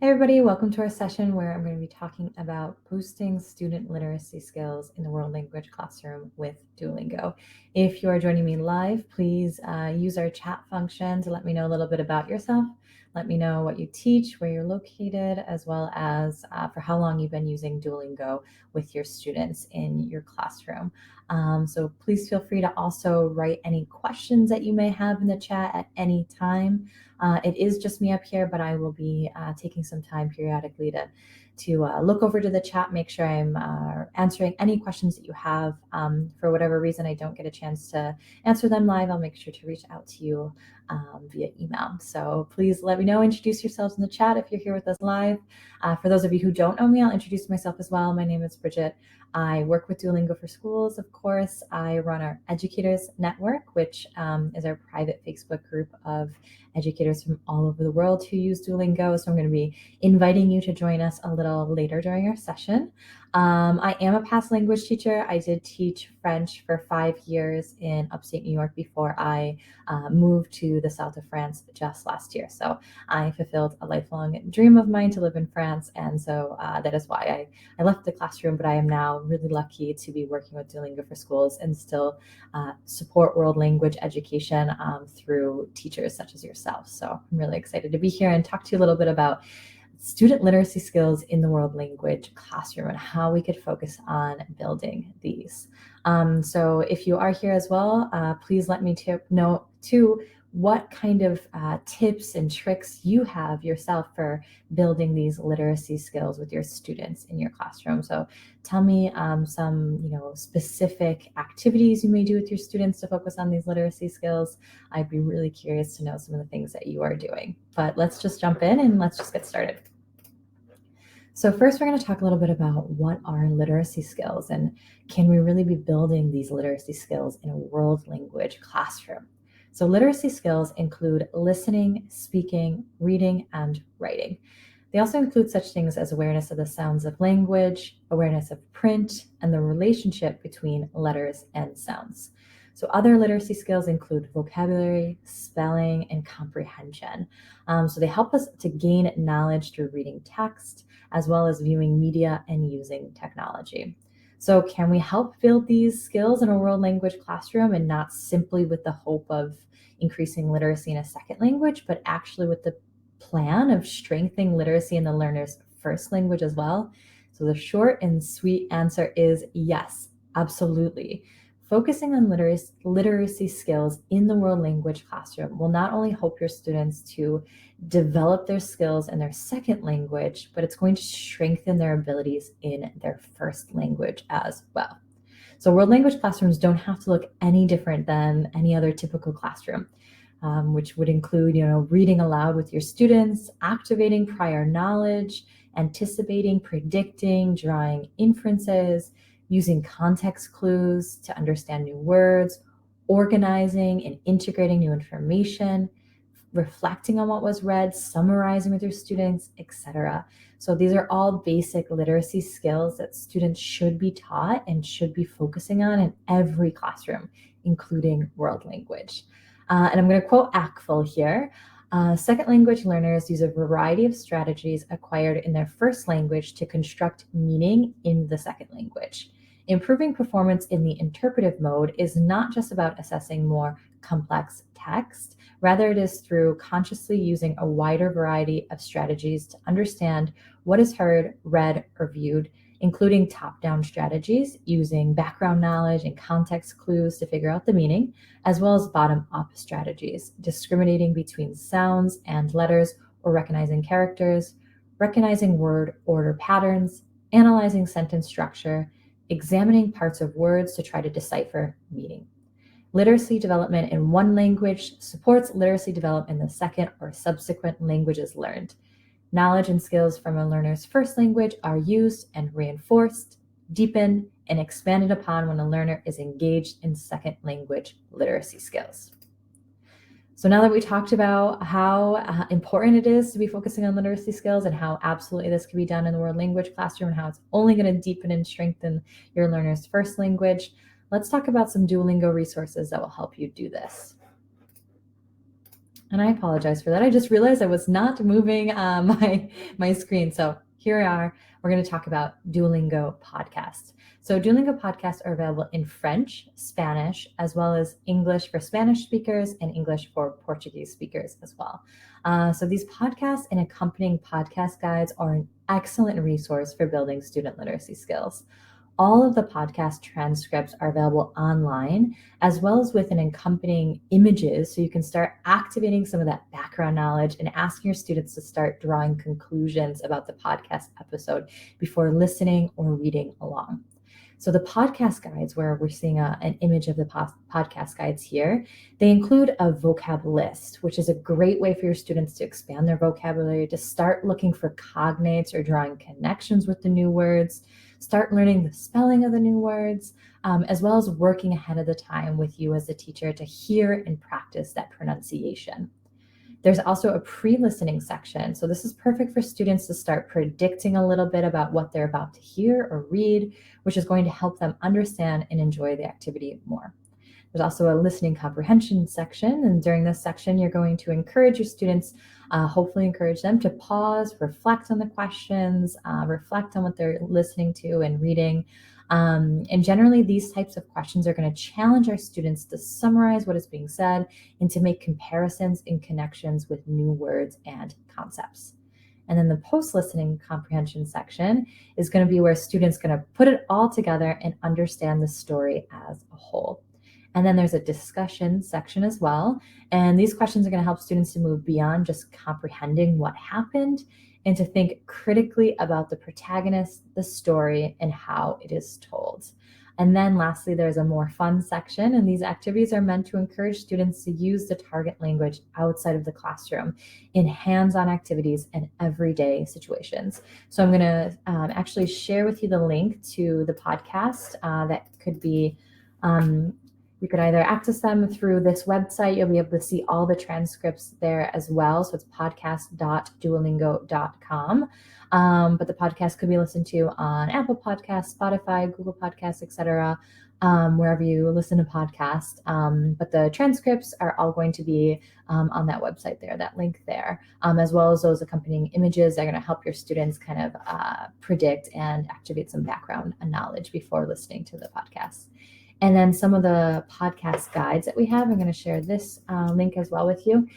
Hey everybody, welcome to our session where I'm going to be talking about boosting student literacy skills in the world language classroom with Duolingo. If you are joining me live, please use our chat function to let me know a little bit about yourself. Let me know what you teach, where you're located, as well as for how long you've been using Duolingo with your students in your classroom. So please feel free to also write any questions that you may have in the chat at any time. It is just me up here, but I will be taking some time periodically to look over to the chat, make sure I'm answering any questions that you have. For whatever reason I don't get a chance to answer them live, I'll make sure to reach out to you via email. So please let me know, introduce yourselves in the chat if you're here with us live. For those of you who don't know me, I'll introduce myself as well. My name is Bridget. I work with Duolingo for Schools, of course. I run our Educators Network, which is our private Facebook group of educators from all over the world who use Duolingo. So I'm going to be inviting you to join us a little later during our session. I am a past language teacher. I did teach French for 5 years in upstate New York before I moved to the south of France just last year. So I fulfilled a lifelong dream of mine to live in France. And so that is why I left the classroom, but I am now really lucky to be working with Duolingo for Schools and still support world language education through teachers such as yourself. So I'm really excited to be here and talk to you a little bit about student literacy skills in the world language classroom and how we could focus on building these. So if you are here as well, please let me know too what kind of tips and tricks you have yourself for building these literacy skills with your students in your classroom. So tell me some specific activities you may do with your students to focus on these literacy skills. I'd be really curious to know some of the things that you are doing. But let's just jump in and let's just get started. So first, we're going to talk a little bit about what are literacy skills and can we really be building these literacy skills in a world language classroom? So literacy skills include listening, speaking, reading, and writing. They also include such things as awareness of the sounds of language, awareness of print, and the relationship between letters and sounds. So other literacy skills include vocabulary, spelling, and comprehension. So they help us to gain knowledge through reading text, as well as viewing media and using technology. So can we help build these skills in a world language classroom, and not simply with the hope of increasing literacy in a second language, but actually with the plan of strengthening literacy in the learner's first language as well? So the short and sweet answer is yes, absolutely. Focusing on literacy skills in the world language classroom will not only help your students to develop their skills in their second language, but it's going to strengthen their abilities in their first language as well. So world language classrooms don't have to look any different than any other typical classroom, which would include, reading aloud with your students, activating prior knowledge, anticipating, predicting, drawing inferences, using context clues to understand new words, organizing and integrating new information, reflecting on what was read, summarizing with your students, etc. So these are all basic literacy skills that students should be taught and should be focusing on in every classroom, including world language. And I'm going to quote ACFL here. Second language learners use a variety of strategies acquired in their first language to construct meaning in the second language. Improving performance in the interpretive mode is not just about assessing more complex text. Rather, it is through consciously using a wider variety of strategies to understand what is heard, read, or viewed, including top-down strategies using background knowledge and context clues to figure out the meaning, as well as bottom-up strategies, discriminating between sounds and letters or recognizing characters, recognizing word order patterns, analyzing sentence structure, examining parts of words to try to decipher meaning. Literacy development in one language supports literacy development in the second or subsequent languages learned. Knowledge and skills from a learner's first language are used and reinforced, deepened, and expanded upon when a learner is engaged in second language literacy skills. So now that we talked about how important it is to be focusing on literacy skills and how absolutely this can be done in the world language classroom and how it's only going to deepen and strengthen your learner's first language, let's talk about some Duolingo resources that will help you do this. And I apologize for that. I just realized I was not moving my screen. So here we are. We're going to talk about Duolingo podcasts. So Duolingo podcasts are available in French, Spanish, as well as English for Spanish speakers and English for Portuguese speakers as well. So these podcasts and accompanying podcast guides are an excellent resource for building student literacy skills. All of the podcast transcripts are available online, as well as with an accompanying images, so you can start activating some of that background knowledge and asking your students to start drawing conclusions about the podcast episode before listening or reading along. So the podcast guides, where we're seeing an image of the podcast guides here, they include a vocab list, which is a great way for your students to expand their vocabulary, to start looking for cognates or drawing connections with the new words, start learning the spelling of the new words, as well as working ahead of the time with you as a teacher to hear and practice that pronunciation. There's also a pre-listening section. So this is perfect for students to start predicting a little bit about what they're about to hear or read, which is going to help them understand and enjoy the activity more. There's also a listening comprehension section. And during this section, you're going to encourage your students, hopefully encourage them to pause, reflect on the questions, reflect on what they're listening to and reading. And generally, these types of questions are going to challenge our students to summarize what is being said and to make comparisons and connections with new words and concepts. And then the post-listening comprehension section is going to be where students are going to put it all together and understand the story as a whole. And then there's a discussion section as well. And these questions are going to help students to move beyond just comprehending what happened and to think critically about the protagonist, the story, and how it is told. And then lastly, there's a more fun section, and these activities are meant to encourage students to use the target language outside of the classroom in hands-on activities and everyday situations. So I'm going to actually share with you the link to the podcast that could be you could either access them through this website. You'll be able to see all the transcripts there as well. So it's podcast.duolingo.com. But the podcast could be listened to on Apple Podcasts, Spotify, Google Podcasts, etc., wherever you listen to podcasts. But the transcripts are all going to be on that website there, that link there, as well as those accompanying images that are going to help your students kind of predict and activate some background knowledge before listening to the podcast. And then some of the podcast guides that we have, I'm going to share this link as well with you.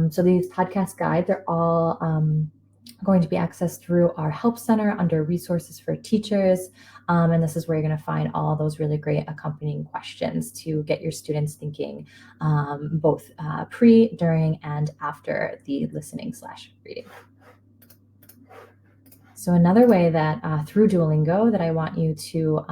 So these podcast guides are all going to be accessed through our Help Center under Resources for Teachers. And this is where you're going to find all those really great accompanying questions to get your students thinking both pre, during, and after the listening/reading. So another way that through Duolingo that I want you to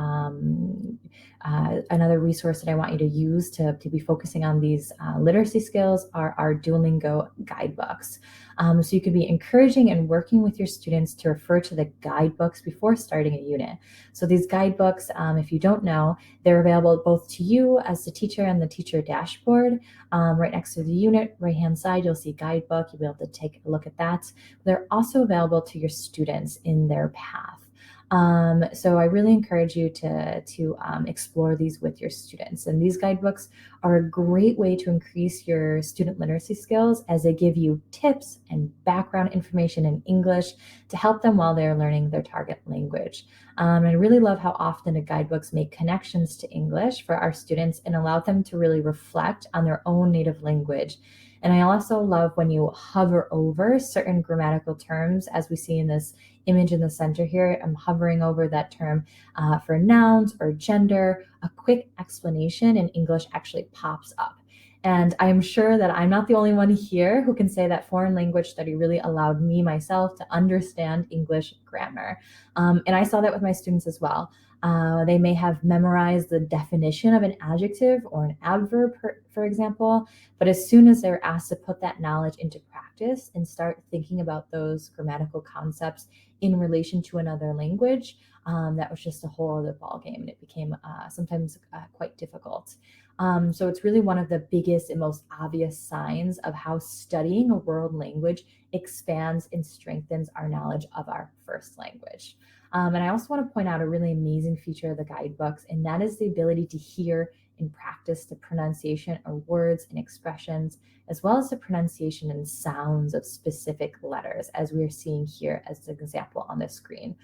another resource that I want you to use to be focusing on these literacy skills are our Duolingo guidebooks. So you could be encouraging and working with your students to refer to the guidebooks before starting a unit. So these guidebooks, if you don't know, they're available both to you as the teacher and the teacher dashboard. Right next to the unit, right-hand side, you'll see guidebook. You'll be able to take a look at that. They're also available to your students in their path. So I really encourage you to explore these with your students. And these guidebooks are a great way to increase your student literacy skills as they give you tips and background information in English to help them while they're learning their target language. And I really love how often the guidebooks make connections to English for our students and allow them to really reflect on their own native language. And I also love when you hover over certain grammatical terms, as we see in this image in the center here. I'm hovering over that term for nouns or gender. A quick explanation in English actually pops up. And I'm sure that I'm not the only one here who can say that foreign language study really allowed me myself to understand English grammar. And I saw that with my students as well. They may have memorized the definition of an adjective or an adverb, for example, but as soon as they're asked to put that knowledge into practice and start thinking about those grammatical concepts in relation to another language, that was just a whole other ballgame, and it became sometimes quite difficult. So it's really one of the biggest and most obvious signs of how studying a world language expands and strengthens our knowledge of our first language. And I also want to point out a really amazing feature of the guidebooks, and that is the ability to hear in practice the pronunciation of words and expressions, as well as the pronunciation and sounds of specific letters, as we're seeing here as an example on the screen.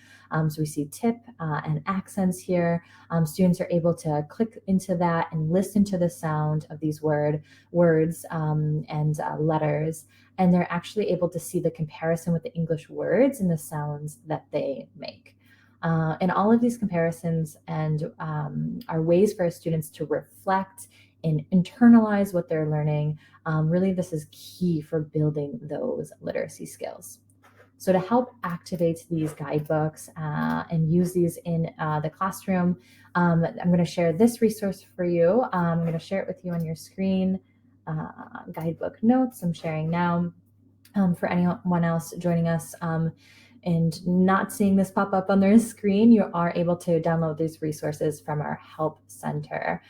So we see tip and accents here. Students are able to click into that and listen to the sound of these words and letters, and they're actually able to see the comparison with the English words and the sounds that they make. And all of these comparisons and are ways for our students to reflect and internalize what they're learning. Really, this is key for building those literacy skills. So to help activate these guidebooks and use these in the classroom, I'm going to share this resource for you. I'm going to share it with you on your screen. Guidebook Notes, I'm sharing now. For anyone else joining us and not seeing this pop up on their screen, you are able to download these resources from our Help Center.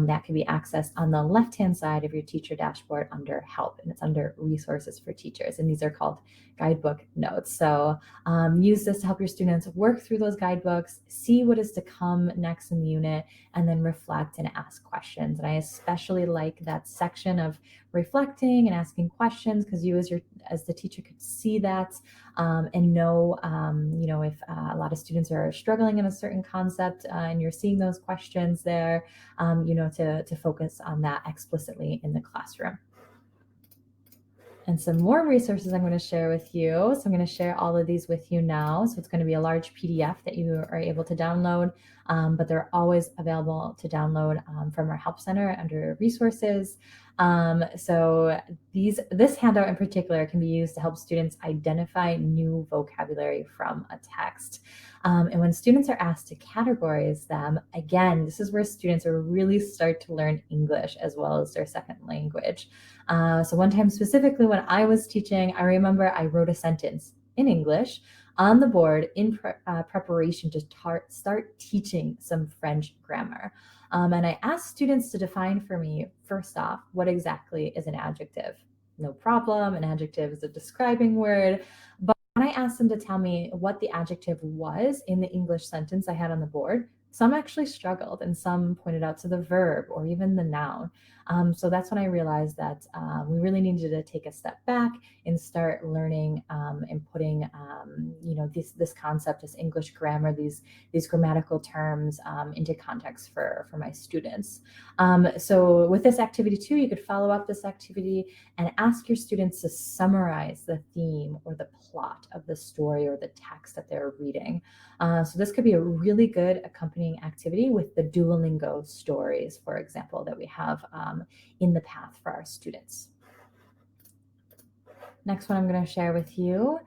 That can be accessed on the left-hand side of your teacher dashboard under Help, and it's under Resources for Teachers, and these are called Guidebook Notes. So use this to help your students work through those guidebooks, see what is to come next in the unit, and then reflect and ask questions. And I especially like that section of reflecting and asking questions, because you as the teacher could see that and know, if a lot of students are struggling in a certain concept and you're seeing those questions there, to focus on that explicitly in the classroom. And some more resources I'm going to share with you. So I'm going to share all of these with you now. So it's going to be a large PDF that you are able to download, but they're always available to download from our Help Center under Resources. So this handout in particular can be used to help students identify new vocabulary from a text. And when students are asked to categorize them, again, this is where students are really start to learn English as well as their second language. So one time specifically when I was teaching, I remember I wrote a sentence in English on the board in preparation to start teaching some French grammar. And I asked students to define for me, first off, what exactly is an adjective? No problem, an adjective is a describing word. But when I asked them to tell me what the adjective was in the English sentence I had on the board, some actually struggled and some pointed out to the verb or even the noun. So that's when I realized that we really needed to take a step back and start learning and putting, this concept, this English grammar, these grammatical terms into context for my students. So with this activity too, you could follow up this activity and ask your students to summarize the theme or the plot of the story or the text that they're reading. So this could be a really good accompanying activity with the Duolingo stories, for example, that we have in the path for our students. Next one I'm going to share with you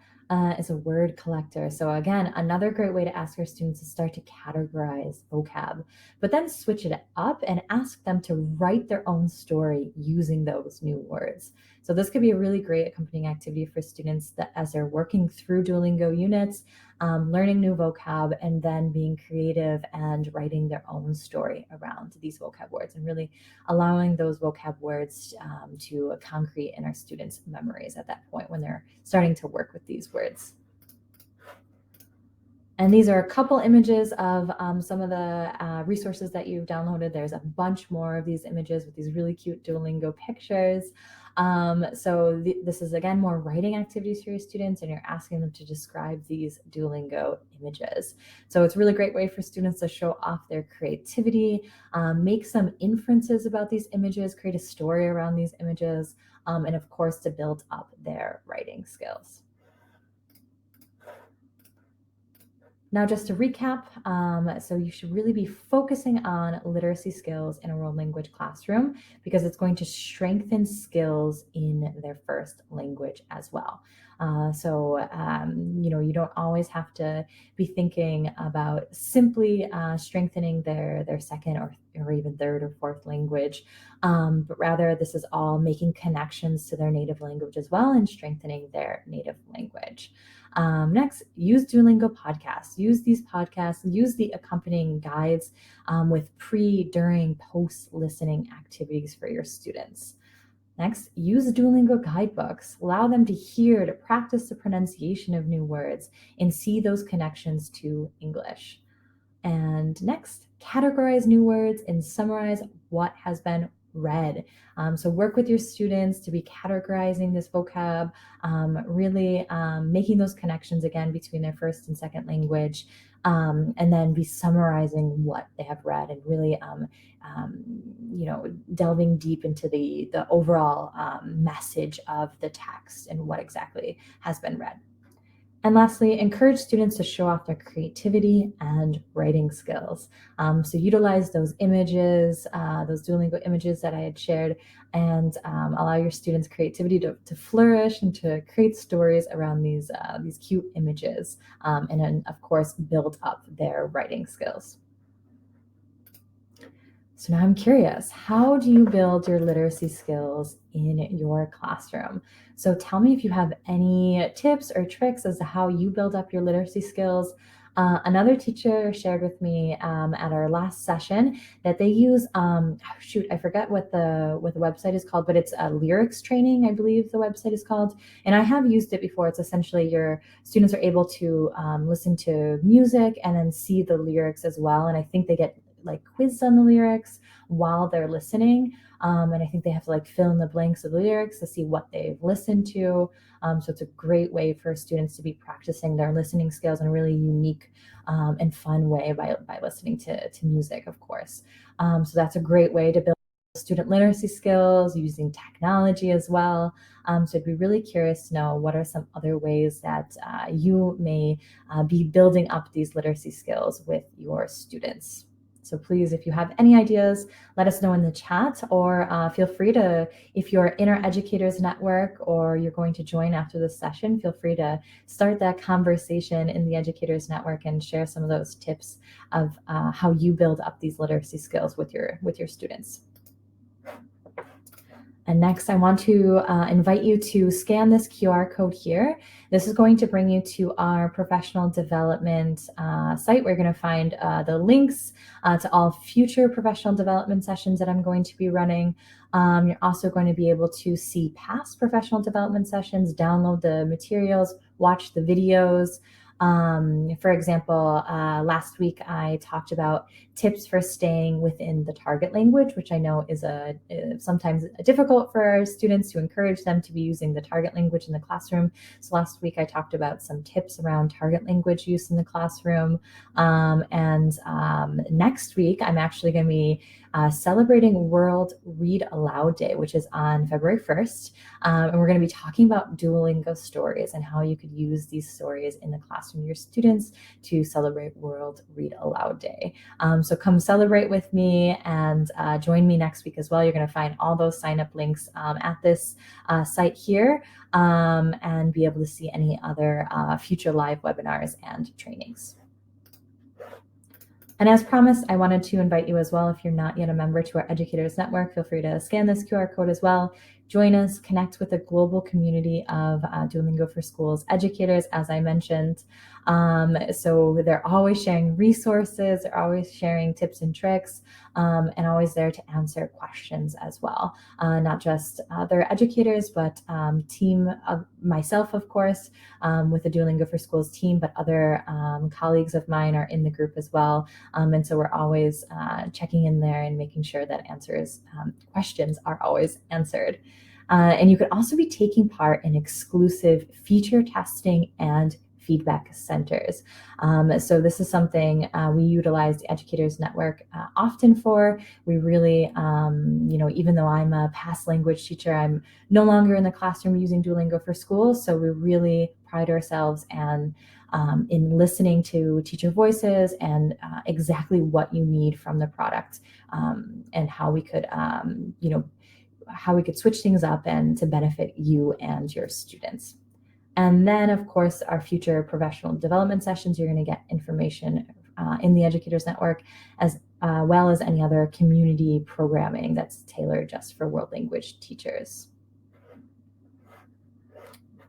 is a word collector. So again, another great way to ask our students to start to categorize vocab, but then switch it up and ask them to write their own story using those new words. So this could be a really great accompanying activity for students that as they're working through Duolingo units, learning new vocab, and then being creative and writing their own story around these vocab words and really allowing those vocab words to concrete in our students' memories at that point when they're starting to work with these words. And these are a couple images of some of the resources that you've downloaded. There's a bunch more of these images with these really cute Duolingo pictures. So this is, again, more writing activities for your students, and you're asking them to describe these Duolingo images. So it's a really great way for students to show off their creativity, make some inferences about these images, create a story around these images, and of course, to build up their writing skills. Now, just to recap, so you should really be focusing on literacy skills in a world language classroom because it's going to strengthen skills in their first language as well. You don't always have to be thinking about simply strengthening their second or even third or fourth language, but rather this is all making connections to their native language as well and strengthening their native language. Next, use Duolingo Podcasts. Use these podcasts, use the accompanying guides with pre, during, post listening activities for your students. Next, use Duolingo guidebooks. Allow them to hear, to practice the pronunciation of new words and see those connections to English. And next, categorize new words and summarize what has been read. So work with your students to be categorizing this vocab, really making those connections again between their first and second language, and then be summarizing what they have read and really delving deep into the overall message of the text and what exactly has been read. And lastly, encourage students to show off their creativity and writing skills. So utilize those images, those Duolingo images that I had shared, and allow your students' creativity to flourish and to create stories around these cute images, and then, of course, build up their writing skills. So now I'm curious, how do you build your literacy skills in your classroom? So tell me if you have any tips or tricks as to how you build up your literacy skills. Another teacher shared with me at our last session that they use, I forget what the website is called, but it's a lyrics training, I believe the website is called. And I have used it before. It's essentially your students are able to listen to music and then see the lyrics as well. And I think they get like quizzed on the lyrics while they're listening. And I think they have to like fill in the blanks of the lyrics to see what they've listened to. So it's a great way for students to be practicing their listening skills in a really unique and fun way by listening to music, of course. So that's a great way to build student literacy skills using technology as well. So I'd be really curious to know what are some other ways that you may be building up these literacy skills with your students. So please, if you have any ideas, let us know in the chat, or feel free to, if you're in our educators network or you're going to join after this session, feel free to start that conversation in the educators network and share some of those tips of how you build up these literacy skills with your students. And next, I want to invite you to scan this QR code here. This is going to bring you to our professional development site. We're going to find the links to all future professional development sessions that I'm going to be running. You're also going to be able to see past professional development sessions, download the materials, watch the videos. For example, last week I talked about tips for staying within the target language, which I know is sometimes difficult for our students, to encourage them to be using the target language in the classroom. So last week I talked about some tips around target language use in the classroom. And next week I'm actually going to be celebrating World Read Aloud Day, which is on February 1st. And we're going to be talking about Duolingo stories and how you could use these stories in the classroom with your students to celebrate World Read Aloud Day. So come celebrate with me and join me next week as well. You're going to find all those sign-up links at this site here, and be able to see any other future live webinars and trainings. And as promised, I wanted to invite you as well, if you're not yet a member to our Educators Network, feel free to scan this QR code as well. Join us, connect with a global community of Duolingo for Schools educators, as I mentioned. So they're always sharing resources, they're always sharing tips and tricks, and always there to answer questions as well. Not just their educators, but team of myself, of course, with the Duolingo for Schools team, but other colleagues of mine are in the group as well. And so we're always checking in there and making sure that questions are always answered. And you could also be taking part in exclusive feature testing and feedback centers. So this is something we utilize the Educators Network often for. We really, even though I'm a past language teacher, I'm no longer in the classroom using Duolingo for Schools. So we really pride ourselves in listening to teacher voices and exactly what you need from the product, and how we could, how we could switch things up and to benefit you and your students. And then, of course, our future professional development sessions, you're going to get information in the Educators Network, as well as any other community programming that's tailored just for world language teachers.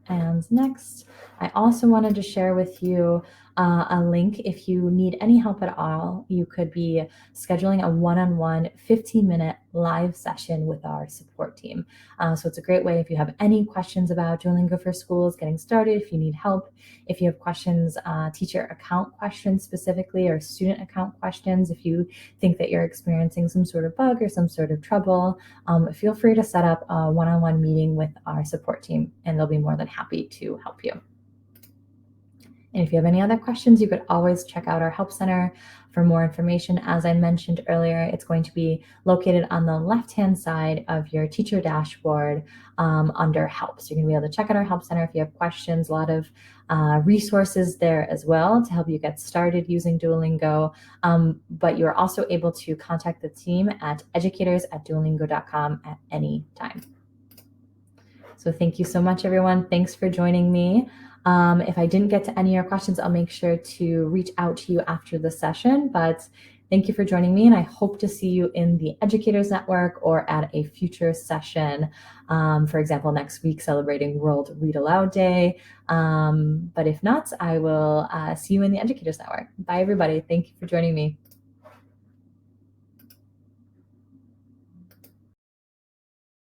And next, I also wanted to share with you a link. If you need any help at all, you could be scheduling a one-on-one 15-minute live session with our support team. So it's a great way if you have any questions about Duolingo for Schools getting started, if you need help, if you have questions, teacher account questions specifically, or student account questions, if you think that you're experiencing some sort of bug or some sort of trouble, feel free to set up a one-on-one meeting with our support team, and they'll be more than happy to help you. And if you have any other questions, you could always check out our Help Center for more information. As I mentioned earlier, it's going to be located on the left-hand side of your teacher dashboard under Help. So you're going to be able to check out our Help Center if you have questions. A lot of resources there as well to help you get started using Duolingo. But you're also able to contact the team at educators@duolingo.com at any time. So thank you so much, everyone. Thanks for joining me. If I didn't get to any of your questions, I'll make sure to reach out to you after the session. But thank you for joining me, and I hope to see you in the Educators Network or at a future session. For example, next week celebrating World Read Aloud Day. But if not, I will see you in the Educators Network. Bye, everybody. Thank you for joining me.